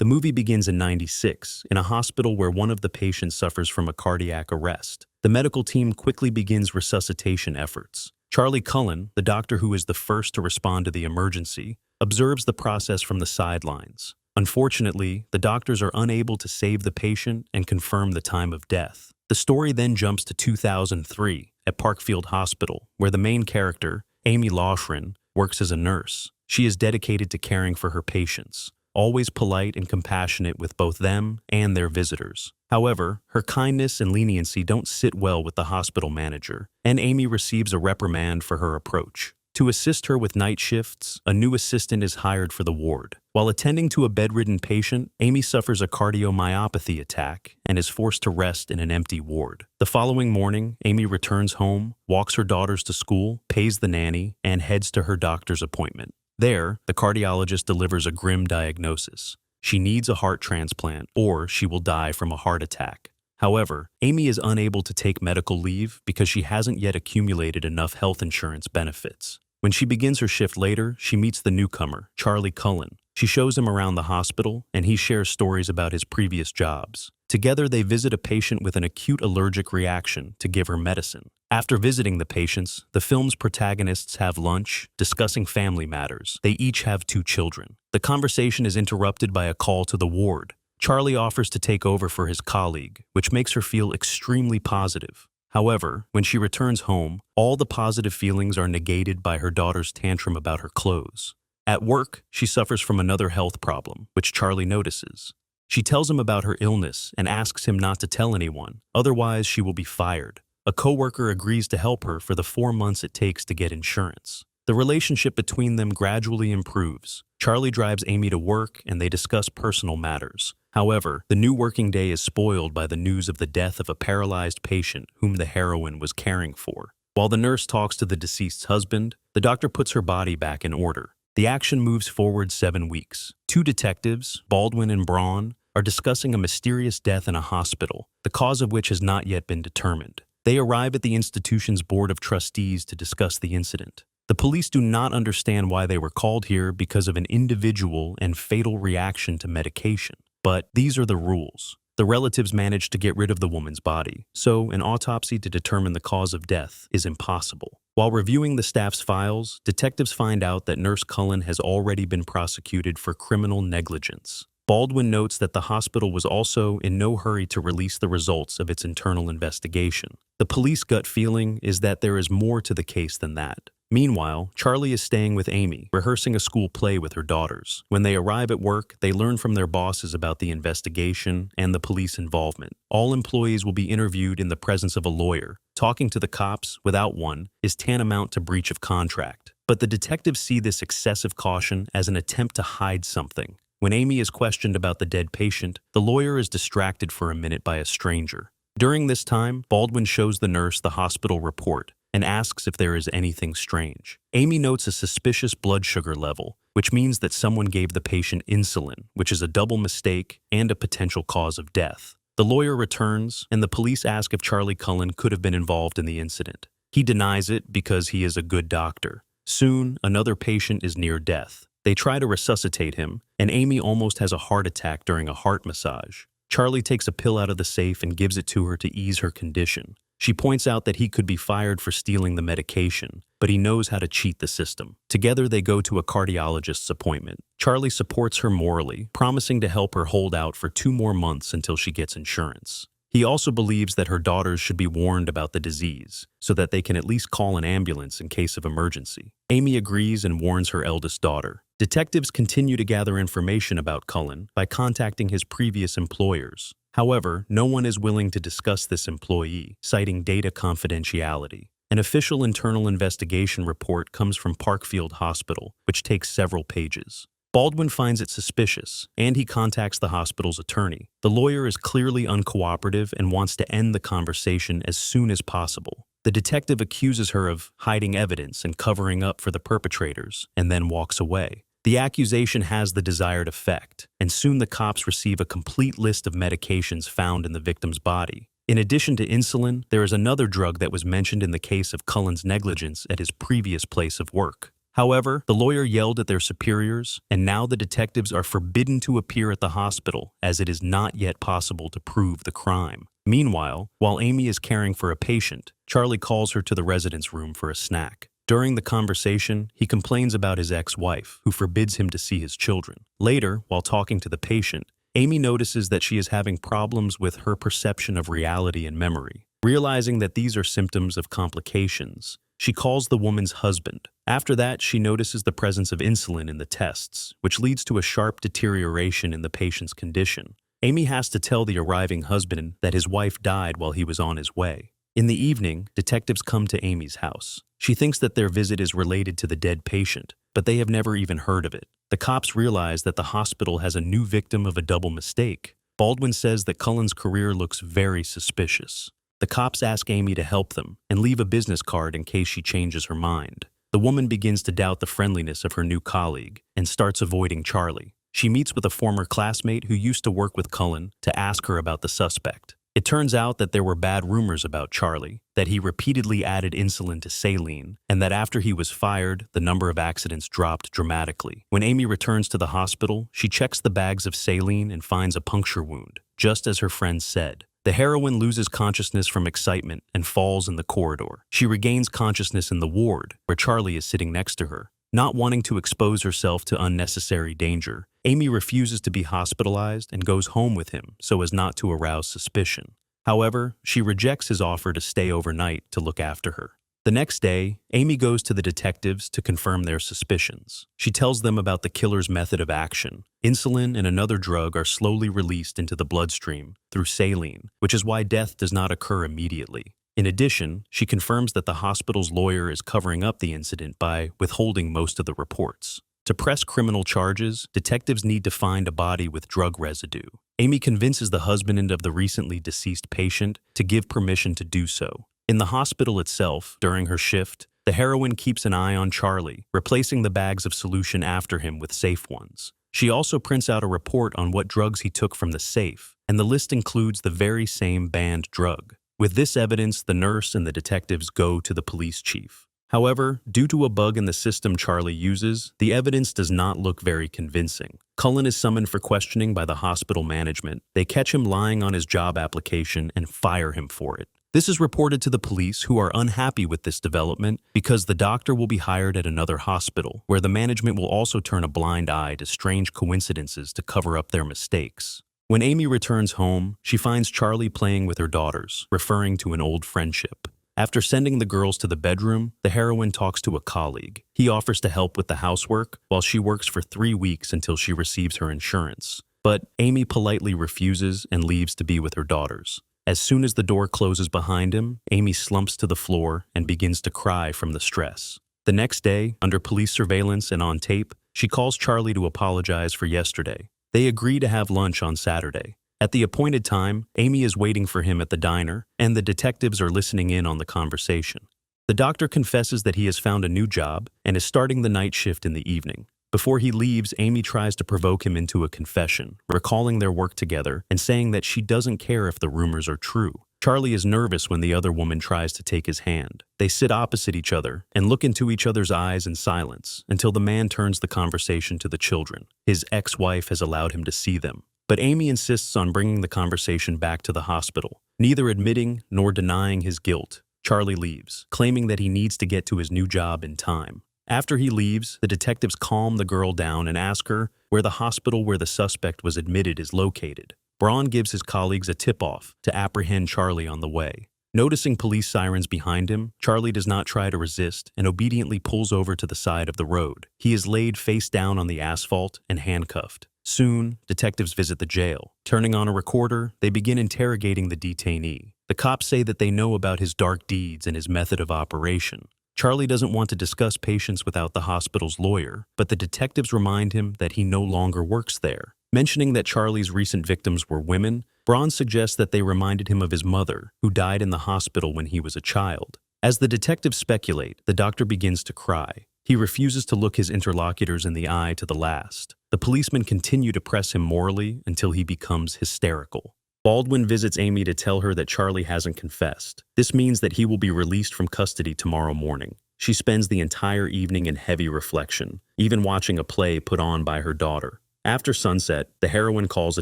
The movie begins in '96, in a hospital where one of the patients suffers from a cardiac arrest. The medical team quickly begins resuscitation efforts. Charlie Cullen, the doctor who is the first to respond to the emergency, observes the process from the sidelines. Unfortunately, the doctors are unable to save the patient and confirm the time of death. The story then jumps to 2003 at Parkfield Hospital, where the main character, Amy Loughren, works as a nurse. She is dedicated to caring for her patients, always polite and compassionate with both them and their visitors. However, her kindness and leniency don't sit well with the hospital manager, and Amy receives a reprimand for her approach. To assist her with night shifts, a new assistant is hired for the ward. While attending to a bedridden patient, Amy suffers a cardiomyopathy attack and is forced to rest in an empty ward. The following morning, Amy returns home, walks her daughters to school, pays the nanny, and heads to her doctor's appointment. There, the cardiologist delivers a grim diagnosis. She needs a heart transplant, or she will die from a heart attack. However, Amy is unable to take medical leave because she hasn't yet accumulated enough health insurance benefits. When she begins her shift later, she meets the newcomer, Charlie Cullen. She shows him around the hospital, and he shares stories about his previous jobs. Together, they visit a patient with an acute allergic reaction to give her medicine. After visiting the patients, the film's protagonists have lunch, discussing family matters. They each have 2 children. The conversation is interrupted by a call to the ward. Charlie offers to take over for his colleague, which makes her feel extremely positive. However, when she returns home, all the positive feelings are negated by her daughter's tantrum about her clothes. At work, she suffers from another health problem, which Charlie notices. She tells him about her illness and asks him not to tell anyone, otherwise she will be fired. A coworker agrees to help her for the 4 months it takes to get insurance. The relationship between them gradually improves. Charlie drives Amy to work and they discuss personal matters. However, the new working day is spoiled by the news of the death of a paralyzed patient whom the heroine was caring for. While the nurse talks to the deceased's husband, the doctor puts her body back in order. The action moves forward 7 weeks. 2 detectives, Baldwin and Braun, are discussing a mysterious death in a hospital, the cause of which has not yet been determined. They arrive at the institution's board of trustees to discuss the incident. The police do not understand why they were called here because of an individual and fatal reaction to medication. But these are the rules. The relatives managed to get rid of the woman's body, so an autopsy to determine the cause of death is impossible. While reviewing the staff's files, detectives find out that Nurse Cullen has already been prosecuted for criminal negligence. Baldwin notes that the hospital was also in no hurry to release the results of its internal investigation. The police gut feeling is that there is more to the case than that. Meanwhile, Charlie is staying with Amy, rehearsing a school play with her daughters. When they arrive at work, they learn from their bosses about the investigation and the police involvement. All employees will be interviewed in the presence of a lawyer. Talking to the cops without one is tantamount to breach of contract. But the detectives see this excessive caution as an attempt to hide something. When Amy is questioned about the dead patient, the lawyer is distracted for a minute by a stranger. During this time, Baldwin shows the nurse the hospital report and asks if there is anything strange. Amy notes a suspicious blood sugar level, which means that someone gave the patient insulin, which is a double mistake and a potential cause of death. The lawyer returns, and the police ask if Charlie Cullen could have been involved in the incident. He denies it because he is a good doctor. Soon, another patient is near death. They try to resuscitate him, and Amy almost has a heart attack during a heart massage. Charlie takes a pill out of the safe and gives it to her to ease her condition. She points out that he could be fired for stealing the medication, but he knows how to cheat the system. Together, they go to a cardiologist's appointment. Charlie supports her morally, promising to help her hold out for 2 more months until she gets insurance. He also believes that her daughters should be warned about the disease, so that they can at least call an ambulance in case of emergency. Amy agrees and warns her eldest daughter. Detectives continue to gather information about Cullen by contacting his previous employers. However, no one is willing to discuss this employee, citing data confidentiality. An official internal investigation report comes from Parkfield Hospital, which takes several pages. Baldwin finds it suspicious, and he contacts the hospital's attorney. The lawyer is clearly uncooperative and wants to end the conversation as soon as possible. The detective accuses her of hiding evidence and covering up for the perpetrators, and then walks away. The accusation has the desired effect, and soon the cops receive a complete list of medications found in the victim's body. In addition to insulin, there is another drug that was mentioned in the case of Cullen's negligence at his previous place of work. However, the lawyer yelled at their superiors, and now the detectives are forbidden to appear at the hospital as it is not yet possible to prove the crime. Meanwhile, while Amy is caring for a patient, Charlie calls her to the residence room for a snack. During the conversation, he complains about his ex-wife, who forbids him to see his children. Later, while talking to the patient, Amy notices that she is having problems with her perception of reality and memory. Realizing that these are symptoms of complications, she calls the woman's husband. After that, she notices the presence of insulin in the tests, which leads to a sharp deterioration in the patient's condition. Amy has to tell the arriving husband that his wife died while he was on his way. In the evening, detectives come to Amy's house. She thinks that their visit is related to the dead patient, but they have never even heard of it. The cops realize that the hospital has a new victim of a double mistake. Baldwin says that Cullen's career looks very suspicious. The cops ask Amy to help them and leave a business card in case she changes her mind. The woman begins to doubt the friendliness of her new colleague and starts avoiding Charlie. She meets with a former classmate who used to work with Cullen to ask her about the suspect. It turns out that there were bad rumors about Charlie, that he repeatedly added insulin to saline, and that after he was fired, the number of accidents dropped dramatically. When Amy returns to the hospital, she checks the bags of saline and finds a puncture wound, just as her friend said. The heroine loses consciousness from excitement and falls in the corridor. She regains consciousness in the ward, where Charlie is sitting next to her. Not wanting to expose herself to unnecessary danger, Amy refuses to be hospitalized and goes home with him so as not to arouse suspicion. However, she rejects his offer to stay overnight to look after her. The next day, Amy goes to the detectives to confirm their suspicions. She tells them about the killer's method of action. Insulin and another drug are slowly released into the bloodstream through saline, which is why death does not occur immediately. In addition, she confirms that the hospital's lawyer is covering up the incident by withholding most of the reports. To press criminal charges, detectives need to find a body with drug residue. Amy convinces the husband of the recently deceased patient to give permission to do so. In the hospital itself, during her shift, the heroine keeps an eye on Charlie, replacing the bags of solution after him with safe ones. She also prints out a report on what drugs he took from the safe, and the list includes the very same banned drug. With this evidence, the nurse and the detectives go to the police chief. However, due to a bug in the system Charlie uses, the evidence does not look very convincing. Cullen is summoned for questioning by the hospital management. They catch him lying on his job application and fire him for it. This is reported to the police, who are unhappy with this development because the doctor will be hired at another hospital, where the management will also turn a blind eye to strange coincidences to cover up their mistakes. When Amy returns home, she finds Charlie playing with her daughters, referring to an old friendship. After sending the girls to the bedroom, the heroine talks to a colleague. He offers to help with the housework, while she works for 3 weeks until she receives her insurance. But Amy politely refuses and leaves to be with her daughters. As soon as the door closes behind him, Amy slumps to the floor and begins to cry from the stress. The next day, under police surveillance and on tape, she calls Charlie to apologize for yesterday. They agree to have lunch on Saturday. At the appointed time, Amy is waiting for him at the diner, and the detectives are listening in on the conversation. The doctor confesses that he has found a new job and is starting the night shift in the evening. Before he leaves, Amy tries to provoke him into a confession, recalling their work together and saying that she doesn't care if the rumors are true. Charlie is nervous when the other woman tries to take his hand. They sit opposite each other and look into each other's eyes in silence until the man turns the conversation to the children. His ex-wife has allowed him to see them. But Amy insists on bringing the conversation back to the hospital. Neither admitting nor denying his guilt, Charlie leaves, claiming that he needs to get to his new job in time. After he leaves, the detectives calm the girl down and ask her where the hospital where the suspect was admitted is located. Braun gives his colleagues a tip-off to apprehend Charlie on the way. Noticing police sirens behind him, Charlie does not try to resist and obediently pulls over to the side of the road. He is laid face down on the asphalt and handcuffed. Soon, detectives visit the jail. Turning on a recorder, they begin interrogating the detainee. The cops say that they know about his dark deeds and his method of operation. Charlie doesn't want to discuss patients without the hospital's lawyer, but the detectives remind him that he no longer works there. Mentioning that Charlie's recent victims were women, Braun suggests that they reminded him of his mother, who died in the hospital when he was a child. As the detectives speculate, the doctor begins to cry. He refuses to look his interlocutors in the eye to the last. The policemen continue to press him morally until he becomes hysterical. Baldwin visits Amy to tell her that Charlie hasn't confessed. This means that he will be released from custody tomorrow morning. She spends the entire evening in heavy reflection, even watching a play put on by her daughter. After sunset, the heroine calls a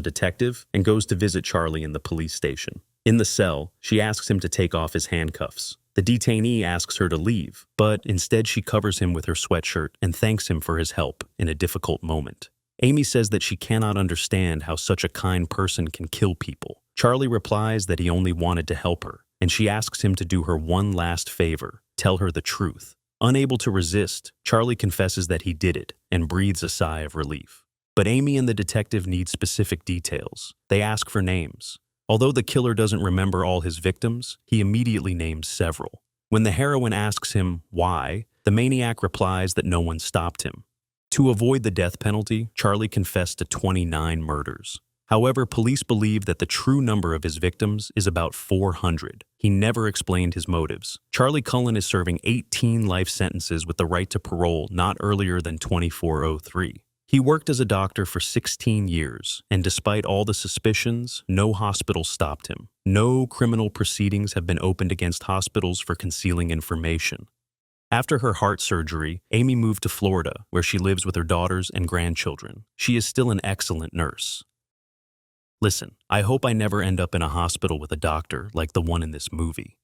detective and goes to visit Charlie in the police station. In the cell, she asks him to take off his handcuffs. The detainee asks her to leave, but instead she covers him with her sweatshirt and thanks him for his help in a difficult moment. Amy says that she cannot understand how such a kind person can kill people. Charlie replies that he only wanted to help her, and she asks him to do her one last favor, tell her the truth. Unable to resist, Charlie confesses that he did it and breathes a sigh of relief. But Amy and the detective need specific details. They ask for names. Although the killer doesn't remember all his victims, he immediately names several. When the heroine asks him why, the maniac replies that no one stopped him. To avoid the death penalty, Charlie confessed to 29 murders. However, police believe that the true number of his victims is about 400. He never explained his motives. Charlie Cullen is serving 18 life sentences with the right to parole not earlier than 2403. He worked as a doctor for 16 years, and despite all the suspicions, no hospital stopped him. No criminal proceedings have been opened against hospitals for concealing information. After her heart surgery, Amy moved to Florida, where she lives with her daughters and grandchildren. She is still an excellent nurse. Listen, I hope I never end up in a hospital with a doctor like the one in this movie.